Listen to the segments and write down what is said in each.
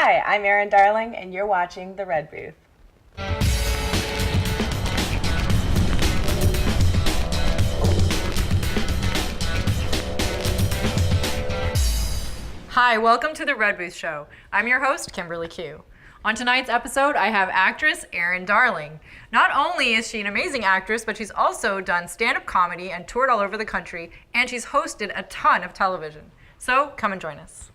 Hi, I'm Erin Darling, and you're watching The Red Booth. Hi, welcome to The Red Booth Show. I'm your host, Kimberly Q. On tonight's episode, I have actress Erin Darling. Not only is she an amazing actress, but she's also done stand-up comedy and toured all over the country, and she's hosted a ton of television. So, come and join us.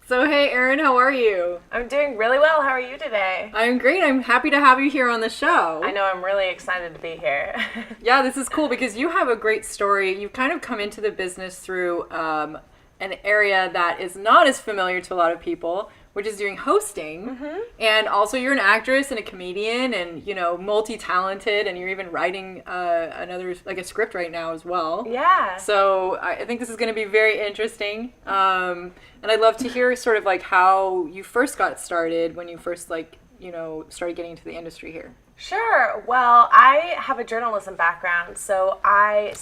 So, hey, Erin, how are you? I'm doing really well. How are you today? I'm great. I'm happy to have you here on the show. I know. I'm really excited to be here. Yeah, this is cool because you have a great story. You've kind of come into the business through an area that is not as familiar to a lot of people, which is doing hosting. Mm-hmm. And also you're an actress and a comedian and, you know, multi-talented, and you're even writing a script right now as well. Yeah. So I think this is going to be very interesting. And I'd love to hear sort of like how you first got started, when you first started getting into the industry here. Sure. Well, I have a journalism background, so I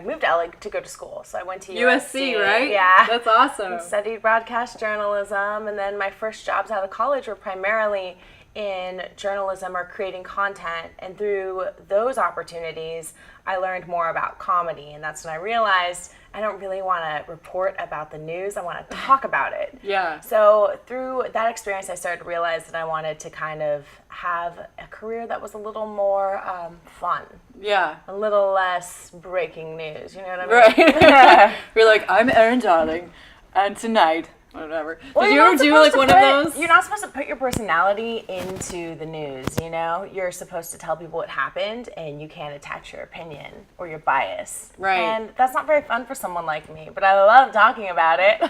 moved to LA to go to school. So I went to USC, right? Yeah. That's awesome. And studied broadcast journalism, and then my first jobs out of college were primarily in journalism or creating content. And through those opportunities, I learned more about comedy, and that's when I realized I don't really want to report about the news. I want to talk about it. Yeah. So through that experience, I started to realize that I wanted to kind of have a career that was a little more fun. Yeah. A little less breaking news. You know what I mean? Right. You're like, I'm Erin Darling, and tonight, whatever. Well, Did you ever do like one of those? You're not supposed to put your personality into the news, you know? You're supposed to tell people what happened, and you can't attach your opinion or your bias. Right. And that's not very fun for someone like me, but I love talking about it.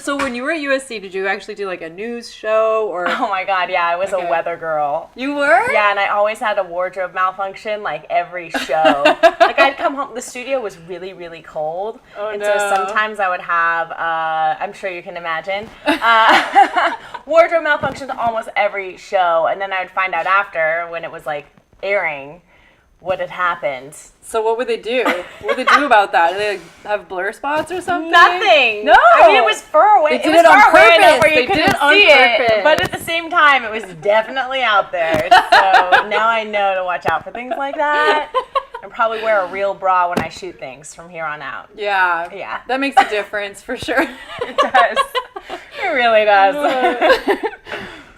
So when you were at USC, did you actually do like a news show or? Oh my God, yeah, I was a weather girl. You were? Yeah, and I always had a wardrobe malfunction like every show. Like I'd come home, the studio was really, really cold. Oh, and no. so sometimes I would have, I'm sure you can imagine, wardrobe malfunction almost every show. And then I would find out after, when it was like airing, what had happened. So what would they do? What would they do about that? Do they like, have blur spots or something? Nothing. No. I mean, it was far away. They did it on purpose. Where you They did couldn't it on see purpose. it, but at the same time, it was definitely out there. So now I know to watch out for things like that, and probably wear a real bra when I shoot things from here on out. Yeah. Yeah. That makes a difference for sure. It does. It really does.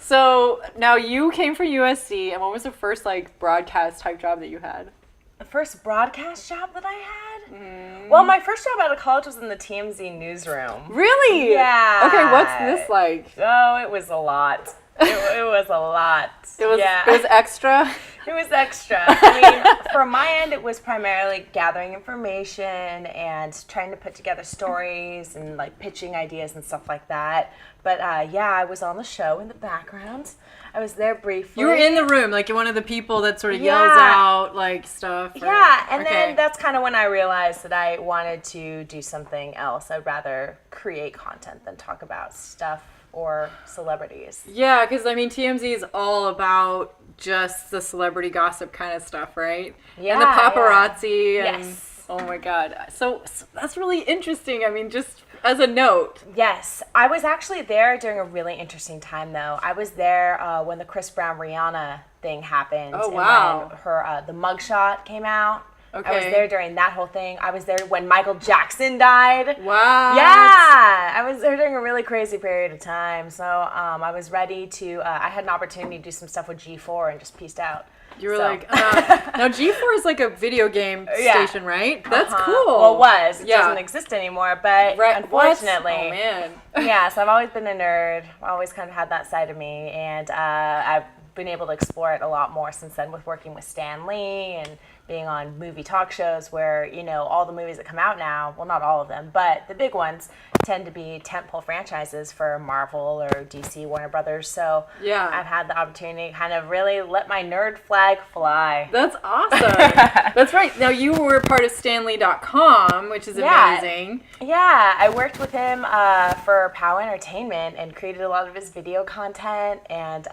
So now you came from USC, and what was the first like broadcast type job that you had? The first broadcast job that I had? Well, my first job out of college was in the TMZ newsroom. Really? Yeah. Okay, what's this like? Oh, it was a lot. It was a lot. It was extra? It was extra. I mean, for my end, it was primarily gathering information and trying to put together stories and like pitching ideas and stuff like that. But yeah, I was on the show in the background. I was there briefly. You were in the room, like one of the people that sort of yells out like stuff. Yeah, and then that's kind of when I realized that I wanted to do something else. I'd rather create content than talk about stuff or celebrities. Yeah, because I mean, TMZ is all about just the celebrity gossip kind of stuff, right? Yeah. And the paparazzi. Yeah. And, yes. Oh my God. So that's really interesting. I mean, just as a note. Yes. I was actually there during a really interesting time, though. I was there when the Chris Brown Rihanna thing happened. Oh, wow. And when her the mugshot came out. Okay. I was there during that whole thing. I was there when Michael Jackson died. Wow. Yeah. I was there during a really crazy period of time. So I was ready to, I had an opportunity to do some stuff with G4 and just pieced out. You were like, now G4 is like a video game station, right? That's cool. Well, it was. It doesn't exist anymore, but unfortunately. What? Oh, man. Yeah, so I've always been a nerd. I've always kind of had that side of me, and I've been able to explore it a lot more since then with working with Stan Lee and being on movie talk shows where, you know, all the movies that come out now, well, not all of them, but the big ones tend to be tentpole franchises for Marvel or DC, Warner Brothers. So yeah, I've had the opportunity to kind of really let my nerd flag fly. That's awesome. That's right. Now, you were part of Stanley.com, which is amazing. Yeah, I worked with him for POW Entertainment and created a lot of his video content, and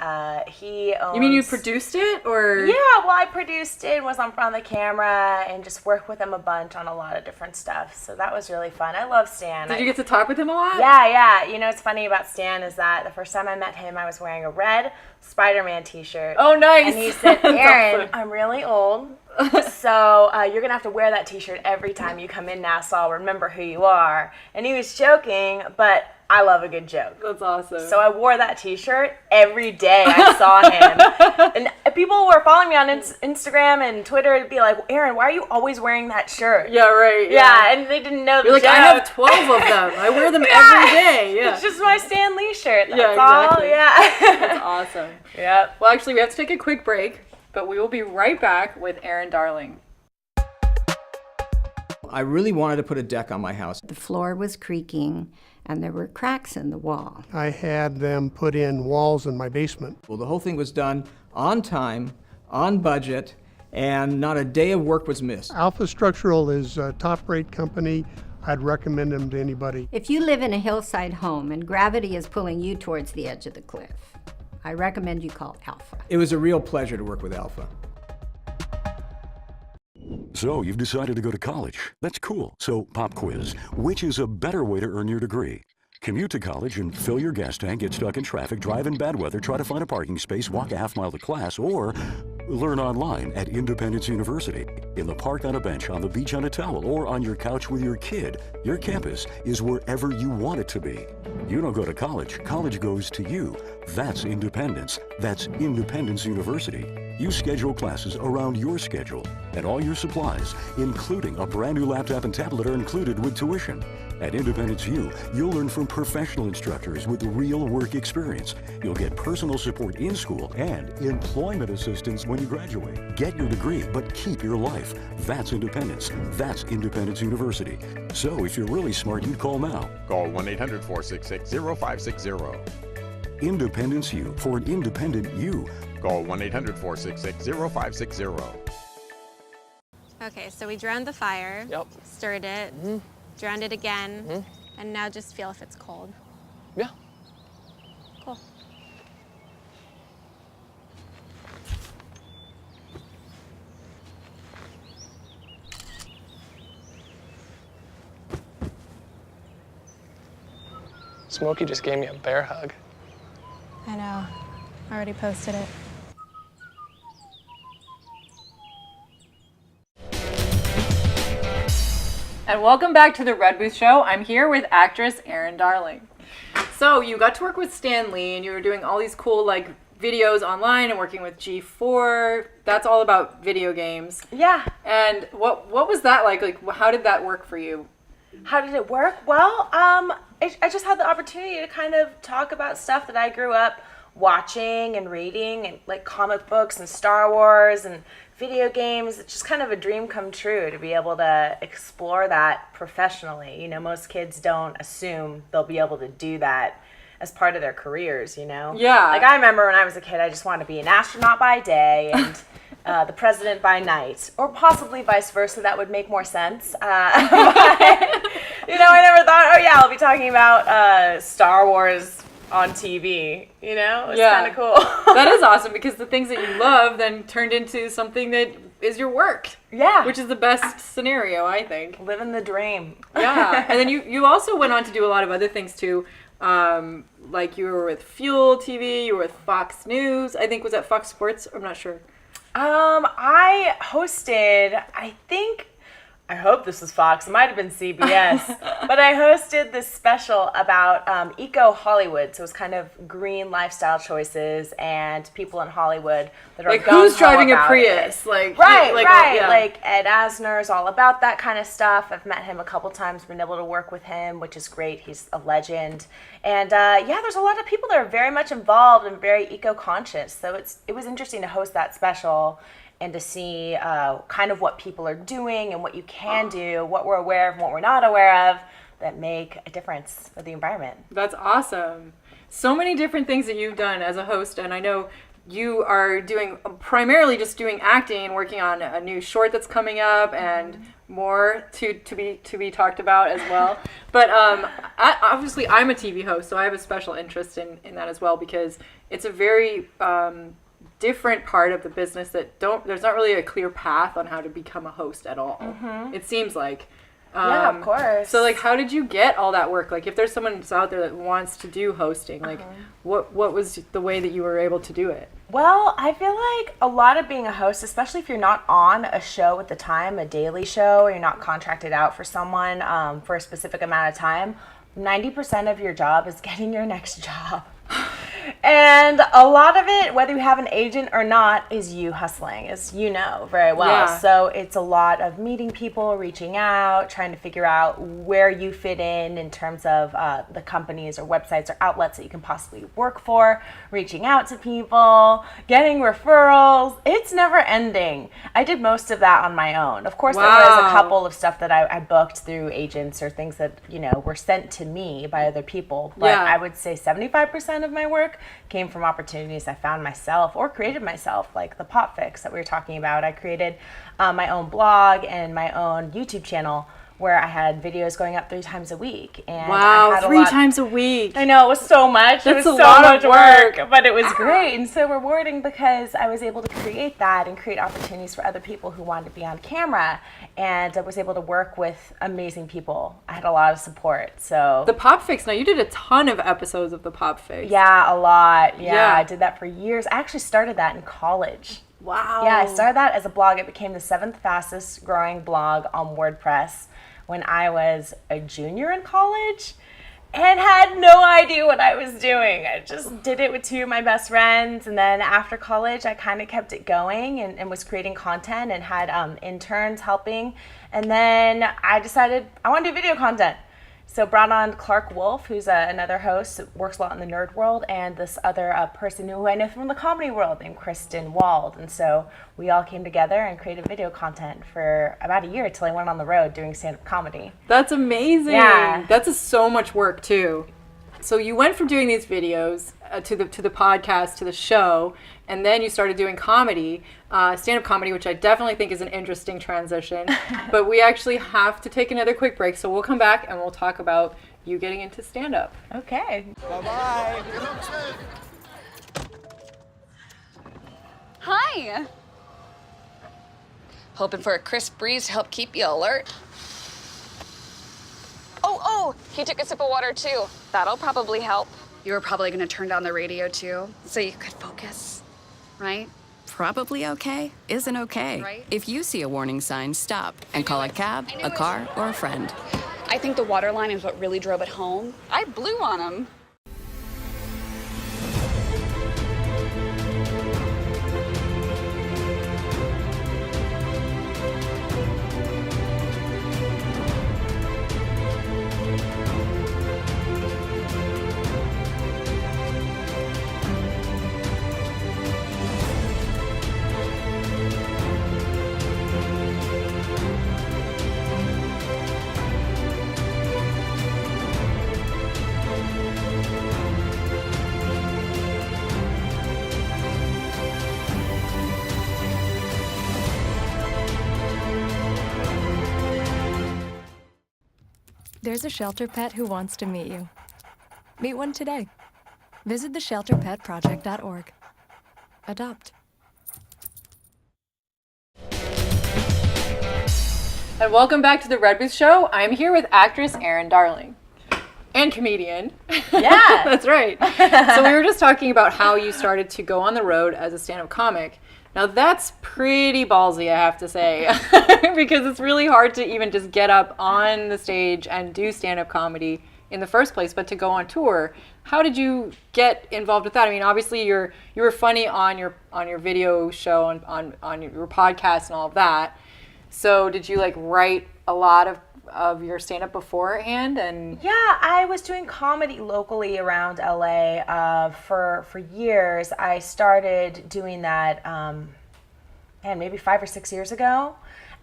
he owns... You mean you produced it, or...? Yeah, well, I produced it, was on front of the camera, and just worked with him a bunch on a lot of different stuff. So that was really fun. I love Stan. Did you get to talk talk with him a lot? Yeah. You know what's funny about Stan is that the first time I met him, I was wearing a red Spider-Man t-shirt. Oh, nice. And he said, Erin, I'm really old, so you're going to have to wear that t-shirt every time you come in now, so I'll remember who you are. And he was joking, but I love a good joke. That's awesome. So I wore that t-shirt every day I saw him. And people were following me on Instagram and Twitter to be like, Erin, why are you always wearing that shirt? Yeah, right. Yeah, and they didn't know the You're like, joke. I have 12 of them. I wear them every day. Yeah. It's just my Stan Lee shirt. That's exactly. all. Yeah. That's awesome. Yep. Well, actually, we have to take a quick break, but we will be right back with Erin Darling. I really wanted to put a deck on my house. The floor was creaking and there were cracks in the wall. I had them put in walls in my basement. Well, the whole thing was done on time, on budget, and not a day of work was missed. Alpha Structural is a top-rate company. I'd recommend them to anybody. If you live in a hillside home and gravity is pulling you towards the edge of the cliff, I recommend you call Alpha. It was a real pleasure to work with Alpha. So you've decided to go to college. That's cool. So pop quiz. Which is a better way to earn your degree? Commute to college and fill your gas tank, get stuck in traffic, drive in bad weather, try to find a parking space, walk a half mile to class, or learn online at Independence University. In the park on a bench, on the beach on a towel, or on your couch with your kid. Your campus is wherever you want it to be. You don't go to college. College goes to you. That's independence. That's Independence University. You schedule classes around your schedule, and all your supplies, including a brand new laptop and tablet, are included with tuition. At Independence U, you'll learn from professional instructors with real work experience. You'll get personal support in school and employment assistance when you graduate. Get your degree, but keep your life. That's independence. That's Independence University. So if you're really smart, you'd call now. Call 1-800-466-0560. Independence U for an independent you. Call 1-800-466-0560. Okay, so we drowned the fire, stirred it, drowned it again, and now just feel if it's cold. Yeah. Cool. Smokey just gave me a bear hug. I know. I already posted it. And welcome back to the Red Booth Show. I'm here with actress Erin Darling. So you got to work with Stan Lee, and you were doing all these cool videos online and working with G4. That's all about video games. Yeah. And what was that like? Like, how did that work for you? How did it work? Well, I just had the opportunity to kind of talk about stuff that I grew up watching and reading, and like comic books and Star Wars and video games. It's just kind of a dream come true to be able to explore that professionally. You know, most kids don't assume they'll be able to do that as part of their careers, you know? Yeah. Like, I remember when I was a kid, I just wanted to be an astronaut by day and the president by night, or possibly vice versa. That would make more sense. But, you know, I never thought, oh yeah, I'll be talking about Star Wars on TV, you know? It's kind of cool. That is awesome, because the things that you love then turned into something that is your work. Yeah. Which is the best scenario, I think. Living the dream. Yeah. And then you also went on to do a lot of other things too. Like you were with Fuel TV, you were with Fox News. I think, was that Fox Sports? I'm not sure. I hosted, I hope this was Fox. It might have been CBS. But I hosted this special about eco Hollywood. So it was kind of green lifestyle choices and people in Hollywood that are like who's driving a Prius? Right. Yeah. Like Ed Asner's all about that kind of stuff. I've met him a couple times, been able to work with him, which is great. He's a legend. And there's a lot of people that are very much involved and very eco-conscious. So it was interesting to host that special and to see kind of what people are doing and what you can do, what we're aware of and what we're not aware of, that make a difference for the environment. That's awesome. So many different things that you've done as a host, and I know you are doing primarily just doing acting and working on a new short that's coming up and more to be talked about as well. But obviously I'm a TV host, so I have a special interest in that as well, because it's a very different part of the business that there's not really a clear path on how to become a host at all. It seems like Yeah, of course. So, like, how did you get all that work? Like, if there's someone that's out there that wants to do hosting, like, what was the way that you were able to do it? Well, I feel like a lot of being a host, especially if you're not on a show at the time, a daily show, or you're not contracted out for someone for a specific amount of time, 90% of your job is getting your next job. And a lot of it, whether you have an agent or not, is you hustling, as you know very well. Yeah. So it's a lot of meeting people, reaching out, trying to figure out where you fit in terms of the companies or websites or outlets that you can possibly work for, reaching out to people, getting referrals. It's never ending. I did most of that on my own. Of course, there was a couple of stuff that I booked through agents or things that, you know, were sent to me by other people. But Yeah. I would say 75% of my work came from opportunities I found myself or created myself, like the Pop Fix that we were talking about. I created my own blog and my own YouTube channel where I had videos going up 3 times a week. And I had a 3 lot- times a week. I know, it was so much. That's it was a so lot much of work. but it was great and so rewarding because I was able to create that and create opportunities for other people who wanted to be on camera. And I was able to work with amazing people. I had a lot of support. So The Pop Fix, now you did a ton of episodes of the Pop Fix. yeah, a lot. Yeah. I did that for years. I actually started that in college. Wow. Yeah, I started that as a blog. It became the 7th fastest growing blog on WordPress when I was a junior in college and had no idea what I was doing. I just did it with 2 of my best friends. And then after college, I kind of kept it going and was creating content and had interns helping. And then I decided I want to do video content. So brought on Clark Wolf, who's another host that works a lot in the nerd world, and this other person who I know from the comedy world named Kristen Wald. And so we all came together and created video content for about a year until I went on the road doing stand-up comedy. That's amazing. Yeah. That's so much work too. So you went from doing these videos to the podcast to the show, and then you started doing comedy, stand-up comedy, which I definitely think is an interesting transition. But we actually have to take another quick break, so we'll come back and we'll talk about you getting into stand-up. Okay. Bye-bye. Hi. Hoping for a crisp breeze to help keep you alert. Oh, he took a sip of water too. That'll probably help. You were probably going to turn down the radio too, so you could focus, right? Probably okay isn't okay. Right. If you see a warning sign, stop and call a cab, a car, or a friend. I think the water line is what really drove it home. I blew on him. There's a shelter pet who wants to meet you. Meet one today. Visit theshelterpetproject.org. Adopt. And welcome back to the Red Booth Show. I'm here with actress Erin Darling. And comedian. Yeah. That's right. So we were just talking about how you started to go on the road as a stand-up comic. Now that's pretty ballsy, I have to say, because it's really hard to even just get up on the stage and do stand-up comedy in the first place, but to go on tour. How did you get involved with that? I mean, obviously you were funny on your video show, on your podcast and all of that. So did you like write a lot of your stand-up beforehand? And yeah, I was doing comedy locally around LA for years. I started doing that maybe 5 or 6 years ago.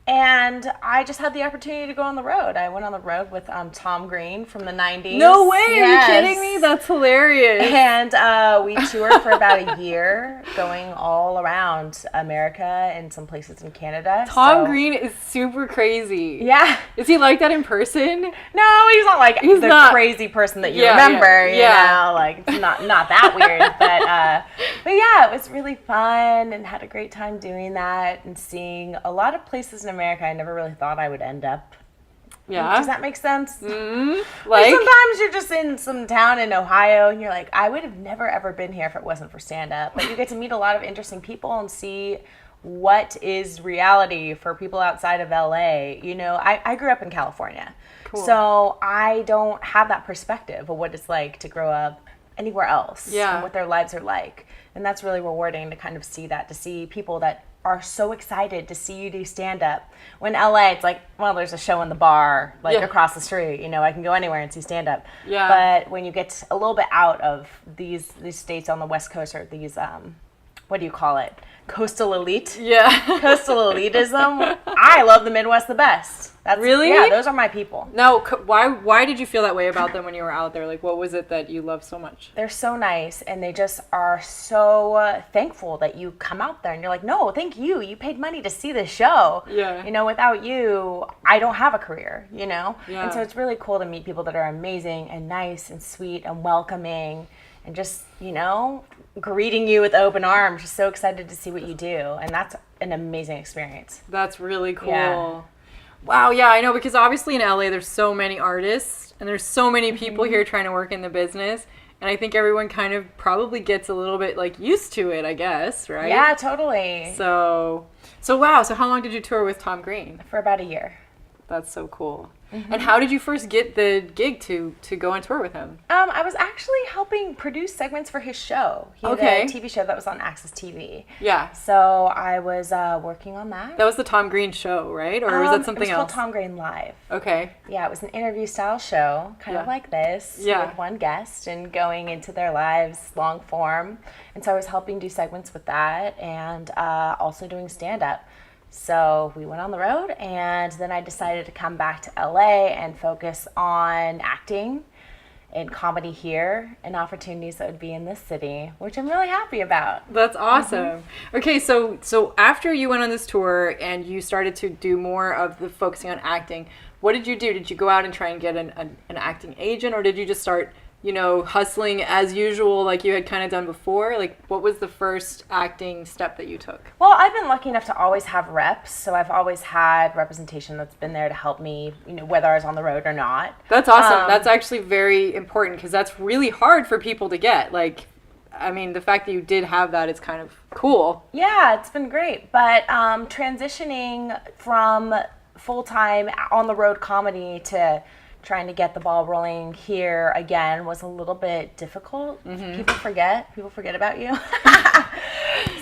And I just had the opportunity to go on the road. I went on the road with Tom Green from the 90s. No way, Yes. Are you kidding me? That's hilarious. And we toured for about a year, going all around America and some places in Canada. Tom Green is super crazy. Yeah. Is he like that in person? No, he's not like the crazy person that you remember, you know, like it's not that weird. But yeah, it was really fun and had a great time doing that and seeing a lot of places in America I never really thought I would end up Yeah. Does that make sense? Like sometimes you're just in some town in Ohio and you're like, I would have never ever been here if it wasn't for stand-up. But you get to meet a lot of interesting people and see what is reality for people outside of LA. You know, I grew up in California. Cool. So I don't have that perspective of what it's like to grow up anywhere else and what their lives are like. And that's really rewarding to kind of see that, to see people that are so excited to see you do stand-up. When LA, it's like, well, there's a show in the bar, like across the street. You know, I can go anywhere and see stand-up. Yeah. But when you get a little bit out of these states on the West Coast, or these, what do you call it? Coastal elite? Yeah. Coastal elitism. I love the Midwest the best. That's, really? Yeah, those are my people. No, why did you feel that way about them when you were out there? Like, what was it that you loved so much? They're so nice, and they just are so thankful that you come out there, and you're like, no, thank you. You paid money to see this show. Yeah. You know, without you, I don't have a career, you know? Yeah. And so it's really cool to meet people that are amazing and nice and sweet and welcoming and just, you know, greeting you with open arms, just so excited to see what you do. And that's an amazing experience. That's really cool. Yeah. Wow, yeah, I know, because obviously in LA there's so many artists and there's so many people here trying to work in the business, and I think everyone kind of probably gets a little bit like used to it, I guess, right? Yeah, totally. So wow, so how long did you tour with Tom Green? For about a year. That's so cool. And how did you first get the gig to go on tour with him? I was actually helping produce segments for his show. He had a TV show that was on Access TV. Yeah. So I was working on that. That was the Tom Green show, right? Or was that something else? It was else? called Tom Green Live. Okay. Yeah, it was an interview style show, kind of like this, with one guest and going into their lives long form. And so I was helping do segments with that and also doing stand-up. So we went on the road, and then I decided to come back to LA and focus on acting and comedy here and opportunities that would be in this city, which I'm really happy about. That's awesome. Okay, so after you went on this tour and you started to do more of the focusing on acting, what did you do? Did you go out and try and get an acting agent, or did you just start, you know, hustling as usual like you had kind of done before? Like, what was the first acting step that you took? Well, I've been lucky enough to always have reps, so I've always had representation that's been there to help me, you know, whether I was on the road or not. That's awesome. That's actually very important, because that's really hard for people to get. Like, I mean, the fact that you did have that is kind of cool. Yeah, it's been great. But transitioning from full-time on-the-road comedy to trying to get the ball rolling here again was a little bit difficult. People forget about you.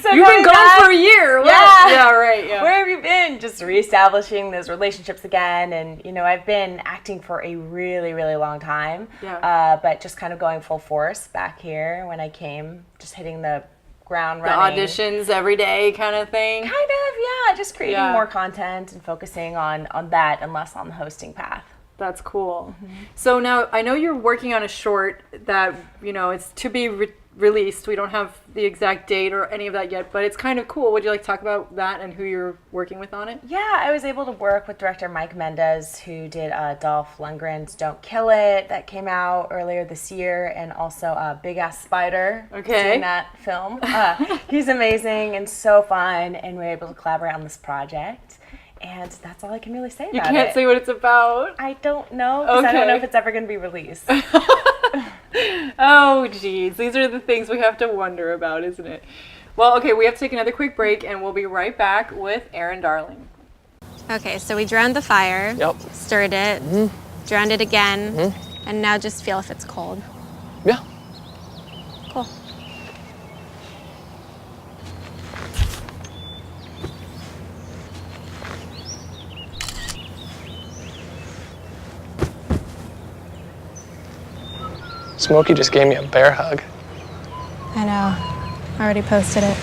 So you've been gone for a year. Yeah, right. Where have you been? Just reestablishing those relationships again, and you know, I've been acting for a really, really long time. But just kind of going full force back here when I came, just hitting the ground running. The auditions every day kind of thing. Kind of, yeah. Just creating more content and focusing on that and less on the hosting path. That's cool. So now I know you're working on a short that, you know, it's to be released. We don't have the exact date or any of that yet, but it's kind of cool. Would you like to talk about that and who you're working with on it? Yeah, I was able to work with director Mike Mendez, who did Dolph Lundgren's Don't Kill It that came out earlier this year, and also Big Ass Spider. Okay. In that film. He's amazing and so fun, and we were able to collaborate on this project. And that's all I can really say about it. You can't say what it's about? I don't know, because I don't know if it's ever going to be released. Oh, geez. These are the things we have to wonder about, isn't it? Well, okay, we have to take another quick break, and we'll be right back with Erin Darling. Okay, so we drowned the fire. Yep. Stirred it. Drowned it again. And now just feel if it's cold. Yeah. Cool. Smokey just gave me a bear hug. I know. I already posted it.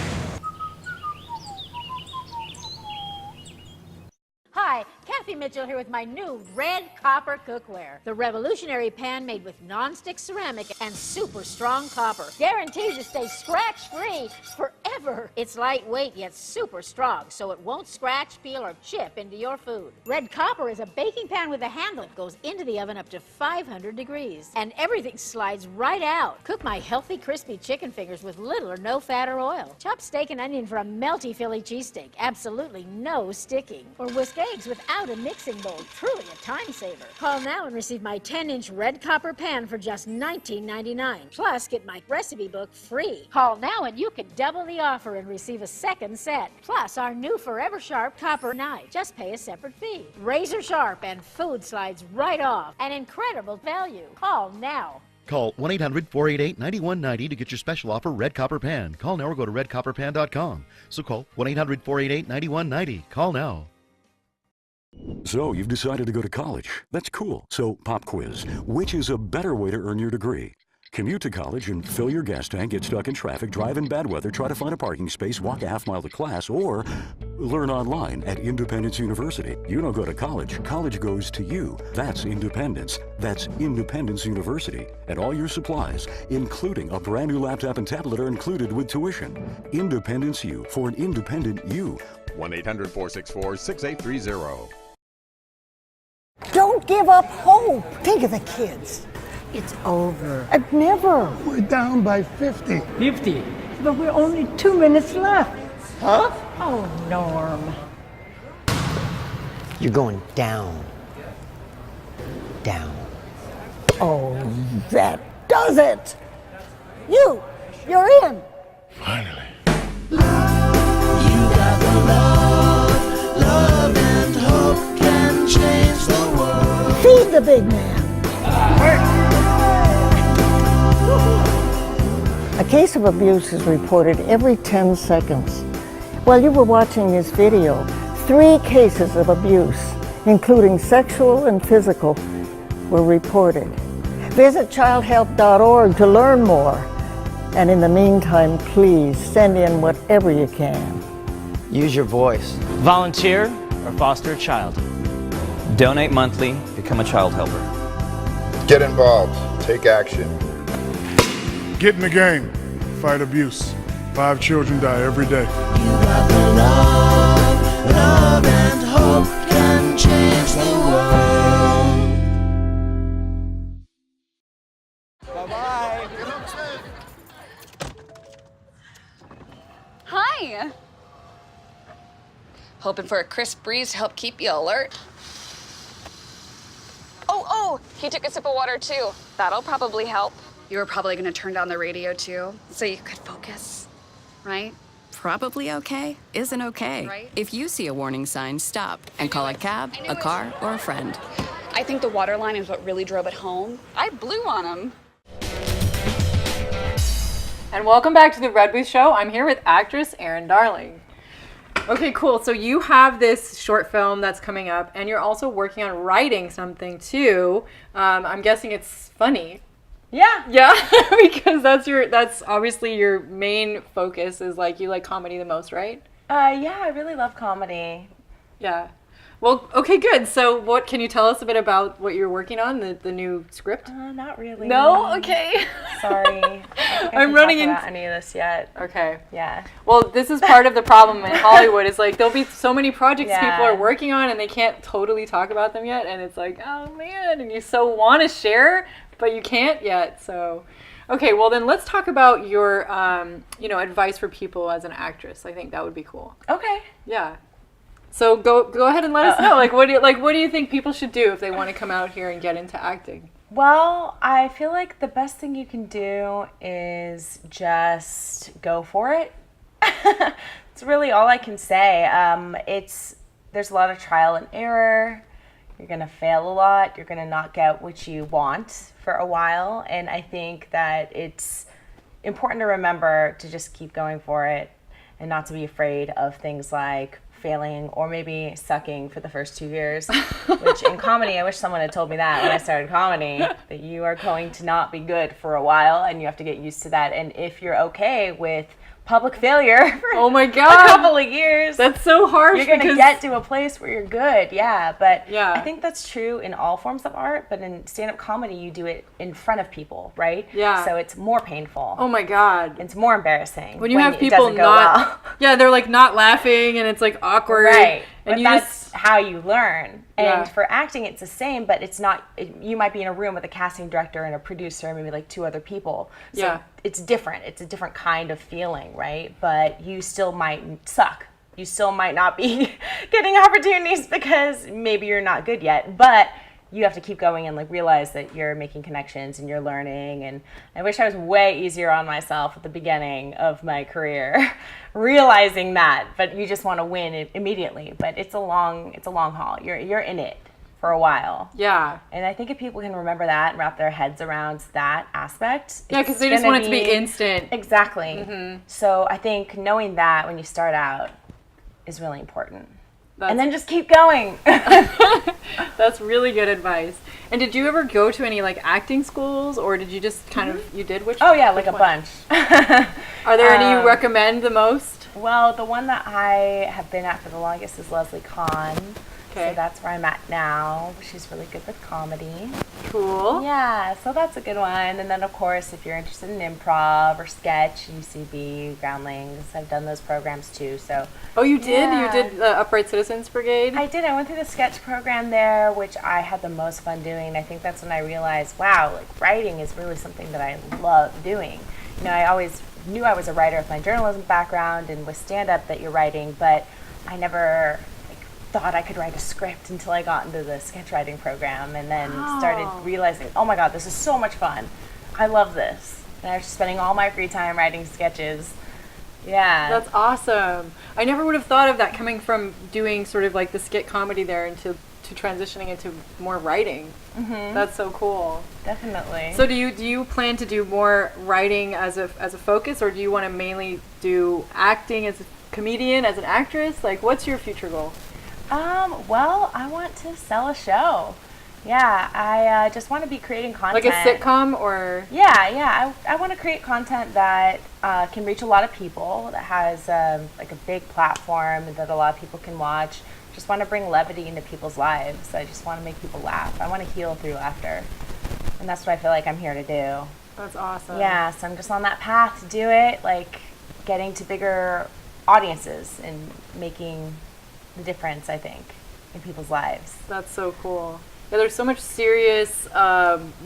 Hi, Kathy Mitchell here with my new red copper cookware. The revolutionary pan made with non-stick ceramic and super strong copper. Guaranteed to stay scratch-free forever. ever. It's lightweight yet super strong, so it won't scratch, peel, or chip into your food. Red Copper is a baking pan with a handle that goes into the oven up to 500 degrees. And everything slides right out. Cook my healthy, crispy chicken fingers with little or no fat or oil. Chop steak and onion for a melty Philly cheesesteak. Absolutely no sticking. Or whisk eggs without a mixing bowl. Truly a time saver. Call now and receive my 10-inch Red Copper pan for just $19.99. Plus, get my recipe book free. Call now and you can double the offer and receive a second set. Plus, our new Forever Sharp copper knife. Just pay a separate fee. Razor sharp and food slides right off. An incredible value. Call now. Call 1-800-488-9190 to get your special offer, Red Copper Pan. Call now or go to redcopperpan.com. So call 1-800-488-9190. Call now. So you've decided to go to college. That's cool. So pop quiz. Which is a better way to earn your degree? Commute to college and fill your gas tank, get stuck in traffic, drive in bad weather, try to find a parking space, walk a half mile to class, or learn online at Independence University. You don't go to college. College goes to you. That's independence. That's Independence University. And all your supplies, including a brand new laptop and tablet, are included with tuition. Independence U for an independent you. 1-800-464-6830. Don't give up hope. Think of the kids. It's over. I've never. We're down by 50. 50? But we're only 2 minutes left. Huh? Oh, Norm. You're going down. Down. Oh, that does it. You're in. Finally. Love and hope can change the world. Feed the big man. A case of abuse is reported every 10 seconds. While you were watching this video, 3 cases of abuse, including sexual and physical, were reported. Visit childhelp.org to learn more. And in the meantime, please send in whatever you can. Use your voice. Volunteer or foster a child. Donate monthly, become a child helper. Get involved. Take action. Get in the game. Fight abuse. 5 children die every day. Love and hope can change the world. Bye-bye. Hi. Hoping for a crisp breeze to help keep you alert. Oh, he took a sip of water too. That'll probably help. You were probably going to turn down the radio too, so you could focus, right? Probably okay isn't okay. Right. If you see a warning sign, stop and call a cab, a car, or a friend. I think the water line is what really drove it home. I blew on him. And welcome back to the Red Booth Show. I'm here with actress Erin Darling. Okay, cool. So you have this short film that's coming up, and you're also working on writing something too. I'm guessing it's funny. Yeah, because that's obviously your main focus is like you like comedy the most, right? Yeah, I really love comedy. Yeah. Well, okay, good. So what can you tell us a bit about what you're working on, the new script? Not really. No? Okay. Sorry. I don't think I'm running about any of this yet. Okay. Yeah. Well, this is part of the problem in Hollywood. Is like there'll be so many projects Yeah. people are working on and they can't totally talk about them yet, and it's like, oh man, and you so want to share, but you can't yet. So, okay, well then let's talk about your, advice for people as an actress. I think that would be cool. Okay. Yeah. So go ahead and let us know. What do you think people should do if they want to come out here and get into acting? Well, I feel like the best thing you can do is just go for it. It's really all I can say. There's a lot of trial and error. You're going to fail a lot. You're going to not get what you want for a while. And I think that it's important to remember to just keep going for it and not to be afraid of things like failing or maybe sucking for the first 2 years, which in comedy, I wish someone had told me that when I started comedy, that you are going to not be good for a while and you have to get used to that. And if you're okay with public failure for oh my God. a couple of years. That's so harsh. You're going to get to a place where you're good. Yeah. But yeah. I think that's true in all forms of art. But in stand-up comedy, you do it in front of people, right? Yeah. So it's more painful. Oh my God. It's more embarrassing. When you have people not, yeah, they're like not laughing and it's like awkward. Right. And but that's how you learn. And Yeah. for acting, it's the same, but it's not, you might be in a room with a casting director and a producer and maybe like 2 other people. So Yeah. it's different. It's a different kind of feeling, right? But you still might suck. You still might not be getting opportunities because maybe you're not good yet. But you have to keep going and like realize that you're making connections and you're learning. And I wish I was way easier on myself at the beginning of my career, realizing that. But you just want to win immediately. But it's a long haul. You're in it for a while. Yeah. And I think if people can remember that and wrap their heads around that aspect. Yeah, because they just want it to be instant. Exactly. Mm-hmm. So I think knowing that when you start out is really important. And then just keep going. That's really good advice. And did you ever go to any like acting schools, or did you just kind of, you did? Oh yeah, like a bunch. Are there any you recommend the most? Well, the one that I have been at for the longest is Leslie Kahn. Okay. So that's where I'm at now. She's really good with comedy. Cool. Yeah, so that's a good one. And then, of course, if you're interested in improv or sketch, UCB, Groundlings, I've done those programs too. So. Oh, you did? Yeah. You did the Upright Citizens Brigade? I did. I went through the sketch program there, which I had the most fun doing. I think that's when I realized, wow, like writing is really something that I love doing. You know, I always knew I was a writer with my journalism background and with stand-up that you're writing, but I never thought I could write a script until I got into the sketch writing program and then started realizing, oh my God, this is so much fun. I love this. And I was just spending all my free time writing sketches. Yeah. That's awesome. I never would have thought of that coming from doing sort of like the skit comedy there into transitioning into more writing. Mm-hmm. That's so cool. Definitely. So do you plan to do more writing as a focus, or do you want to mainly do acting as a comedian, as an actress? Like, what's your future goal? Well, I want to sell a show. Yeah, I just want to be creating content. Like a sitcom or? Yeah. I want to create content that can reach a lot of people, that has like a big platform that a lot of people can watch. Just want to bring levity into people's lives. I just want to make people laugh. I want to heal through laughter. And that's what I feel like I'm here to do. That's awesome. Yeah, so I'm just on that path to do it, like getting to bigger audiences and making the difference, I think, in people's lives. That's so cool. Yeah, there's so much serious,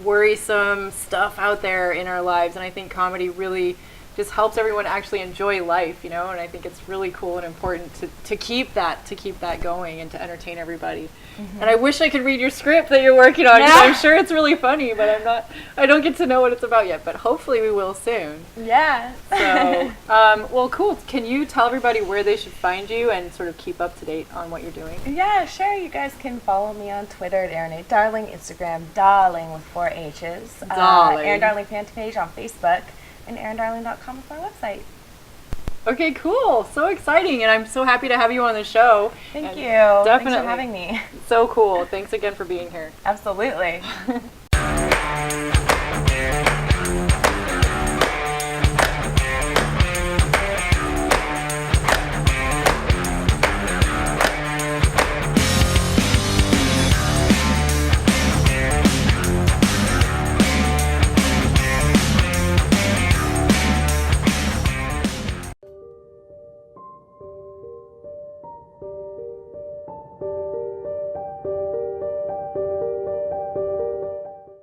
worrisome stuff out there in our lives, and I think comedy really just helps everyone actually enjoy life, you know, and I think it's really cool and important to keep that going and to entertain everybody. Mm-hmm. And I wish I could read your script that you're working on, because I'm sure it's really funny, but I don't get to know what it's about yet, but hopefully we will soon. Yeah. So, well, cool. Can you tell everybody where they should find you and sort of keep up to date on what you're doing? Yeah, sure. You guys can follow me on Twitter at Erin Darling, Instagram Darling with 4 H's, Erin Darling fan page on Facebook, and erindarling.com is our website. Okay, cool. So exciting, and I'm so happy to have you on the show. Thank you. Definitely. Thanks for having me. So cool. Thanks again for being here. Absolutely.